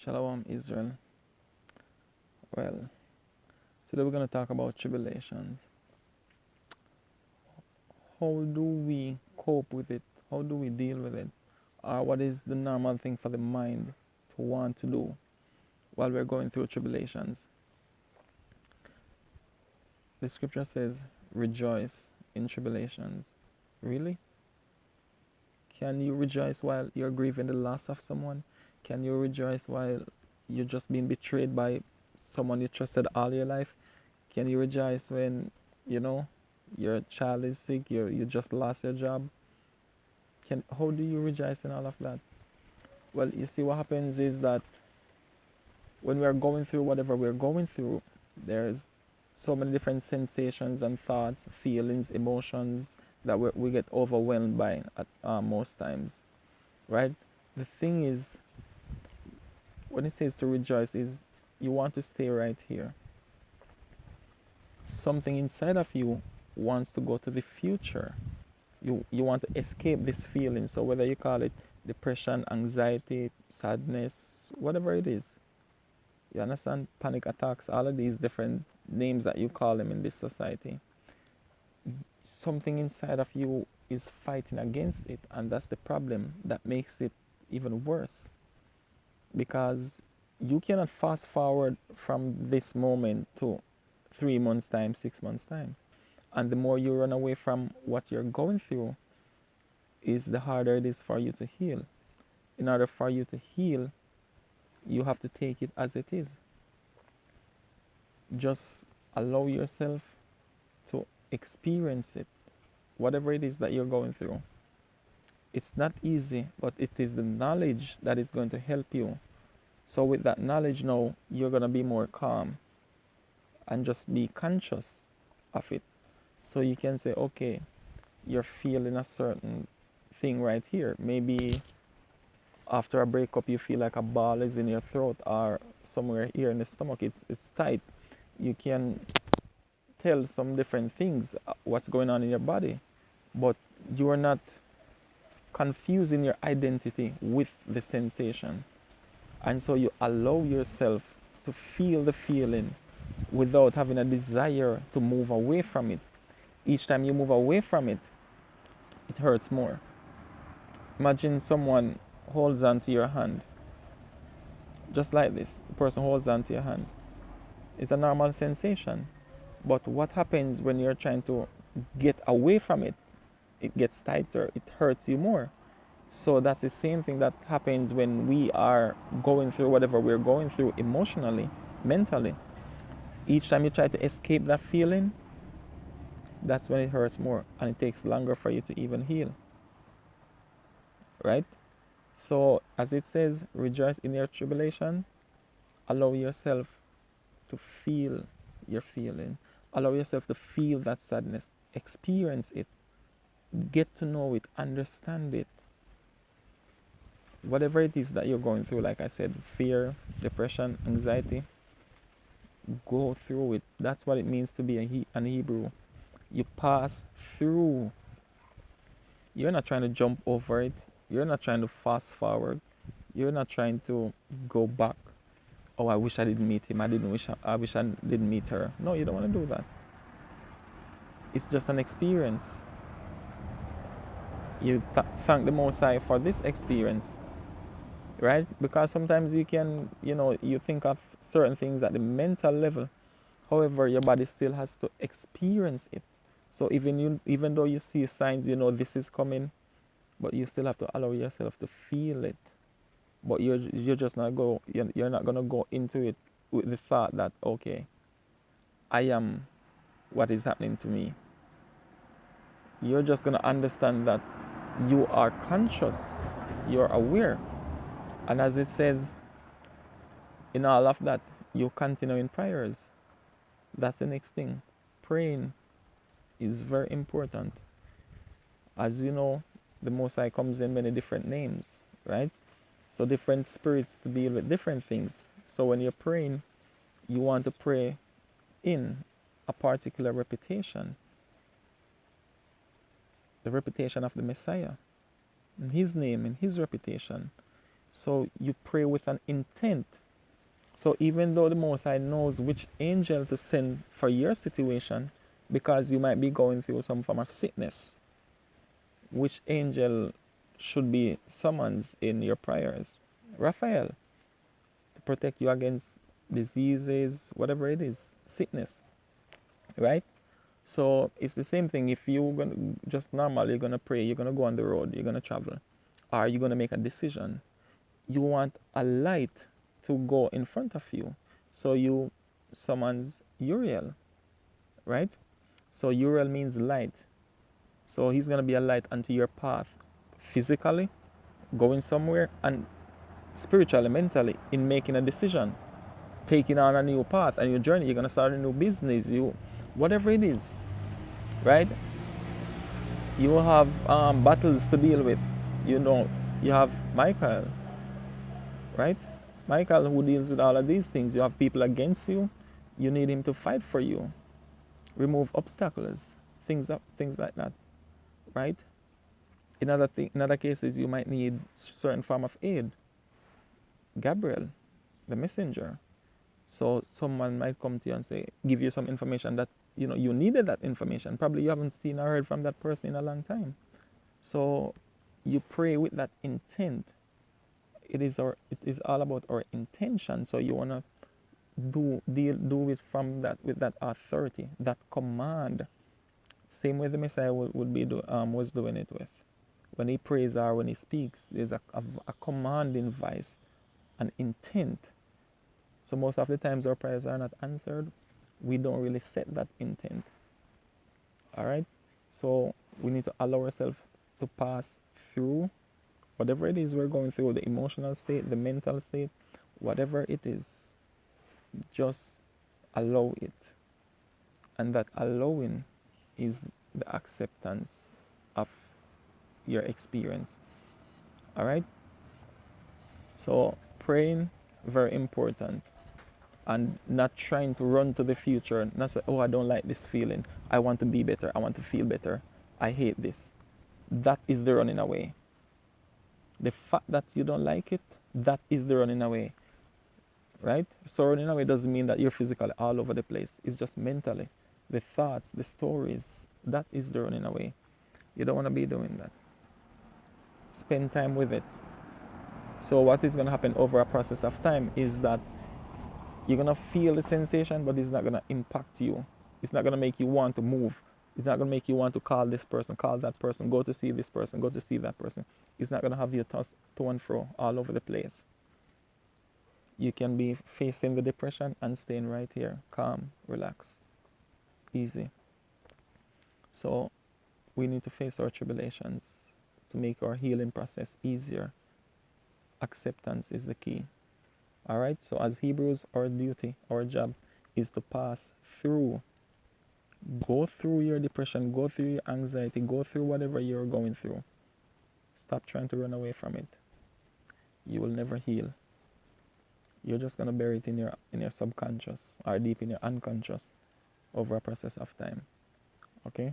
Shalom, Israel. Well, today we're going to talk about tribulations. How do we cope with it? How do we deal with it? Or what is the normal thing for the mind to want to do while we're going through tribulations? The scripture says, rejoice in tribulations. Really? Can you rejoice while you're grieving the loss of someone? Can you rejoice while you're just being betrayed by someone you trusted all your life? Can you rejoice when, you know, your child is sick, you just lost your job? How do you rejoice in all of that? Well, you see, what happens is that when we are going through whatever we're going through, there's so many different sensations and thoughts, feelings, emotions that we get overwhelmed by at most times, right? The thing is, when it says to rejoice, is you want to stay right here. Something inside of you wants to go to the future. You want to escape this feeling. So whether you call it depression, anxiety, sadness, whatever it is, you understand, panic attacks, all of these different names that you call them in this society, something inside of you is fighting against it, and that's the problem that makes it even worse, because you cannot fast forward from this moment to 3 months time, 6 months time. And the more you run away from what you're going through, is the harder it is for you to heal. In order for you to heal, you have to take it as it is. Just allow yourself to experience it, whatever it is that you're going through. It's not easy, but it is the knowledge that is going to help you. So with that knowledge now, you're going to be more calm and just be conscious of it. So you can say, okay, you're feeling a certain thing right here. Maybe after a breakup, you feel like a ball is in your throat or somewhere here in the stomach. It's tight. You can tell some different things, what's going on in your body, but you are not confusing your identity with the sensation. And so you allow yourself to feel the feeling without having a desire to move away from it. Each time you move away from it, it hurts more. Imagine someone holds onto your hand, just like this. The person holds onto your hand. It's a normal sensation. But what happens when you're trying to get away from it? It gets tighter, it hurts you more. So that's the same thing that happens when we are going through whatever we're going through emotionally, mentally. Each time you try to escape that feeling, that's when it hurts more, and it takes longer for you to even heal. Right? So, as it says, rejoice in your tribulation. Allow yourself to feel your feeling. Allow yourself to feel that sadness. Experience it. Get to know it. Understand it. Whatever it is that you're going through, like I said, fear, depression, anxiety, go through it. That's what it means to be an Hebrew. You pass through. You're not trying to jump over it. You're not trying to fast forward. You're not trying to go back. Oh, I wish I didn't meet him. I wish I didn't meet her. No, you don't want to do that. It's just an experience. You thank the Most High for this experience, right? Because sometimes you can, you think of certain things at the mental level. However, your body still has to experience it. So even though you see signs, this is coming, but you still have to allow yourself to feel it. But you're just not you're not gonna go into it with the thought that, okay, I am what is happening to me. You're just gonna understand that you are conscious, you're aware, and as it says, in all of that, you continue in prayers. That's the next thing. Praying is very important. As you know, the Most High comes in many different names, right? So different spirits to deal with different things. So when you're praying, you want to pray in a particular reputation, the reputation of the Messiah, in his name, in his reputation. So you pray with an intent. So even though the Most High knows which angel to send for your situation, because you might be going through some form of sickness, which angel should be summoned in your prayers? Raphael, to protect you against diseases, whatever it is, sickness, right? So it's the same thing. If you're gonna just normal, you're gonna pray, you're gonna go on the road, you're gonna travel, or you're gonna make a decision. You want a light to go in front of you, so you summons Uriel, right? So Uriel means light. So he's gonna be a light unto your path, physically, going somewhere, and spiritually, mentally, in making a decision, taking on a new path, a new journey. You're gonna start a new business, whatever it is, right? You will have battles to deal with. You know, you have Michael, right? Michael, who deals with all of these things. You have people against you. You need him to fight for you, remove obstacles, things like that, right? In other cases, you might need certain form of aid. Gabriel, the messenger. So someone might come to you and say, give you some information that you needed that information. Probably you haven't seen or heard from that person in a long time. So you pray with that intent. It is all about our intention. So you wanna do it from that, with that authority, that command. Same way the Messiah was doing it with. When he prays or when he speaks, there's a commanding voice, an intent. So most of the times our prayers are not answered. We don't really set that intent. All right. So we need to allow ourselves to pass through whatever it is we're going through, the emotional state, the mental state, whatever it is. Just allow it. And that allowing is the acceptance of your experience. All right. So praying, very important. And not trying to run to the future, not say, oh, I don't like this feeling. I want to be better. I want to feel better. I hate this. That is the running away. The fact that you don't like it, that is the running away. Right? So running away doesn't mean that you're physically all over the place. It's just mentally. The thoughts, the stories, that is the running away. You don't want to be doing that. Spend time with it. So what is going to happen over a process of time is that you're going to feel the sensation, but it's not going to impact you. It's not going to make you want to move. It's not going to make you want to call this person, call that person, go to see this person, go to see that person. It's not going to have you tossed to and fro all over the place. You can be facing the depression and staying right here, calm, relax, easy. So we need to face our tribulations to make our healing process easier. Acceptance is the key. All right, so as Hebrews, our duty, our job is to pass through. Go through your depression, go through your anxiety, go through whatever you're going through. Stop trying to run away from it. You will never heal. You're just gonna bury it in your subconscious or deep in your unconscious over a process of time. Okay?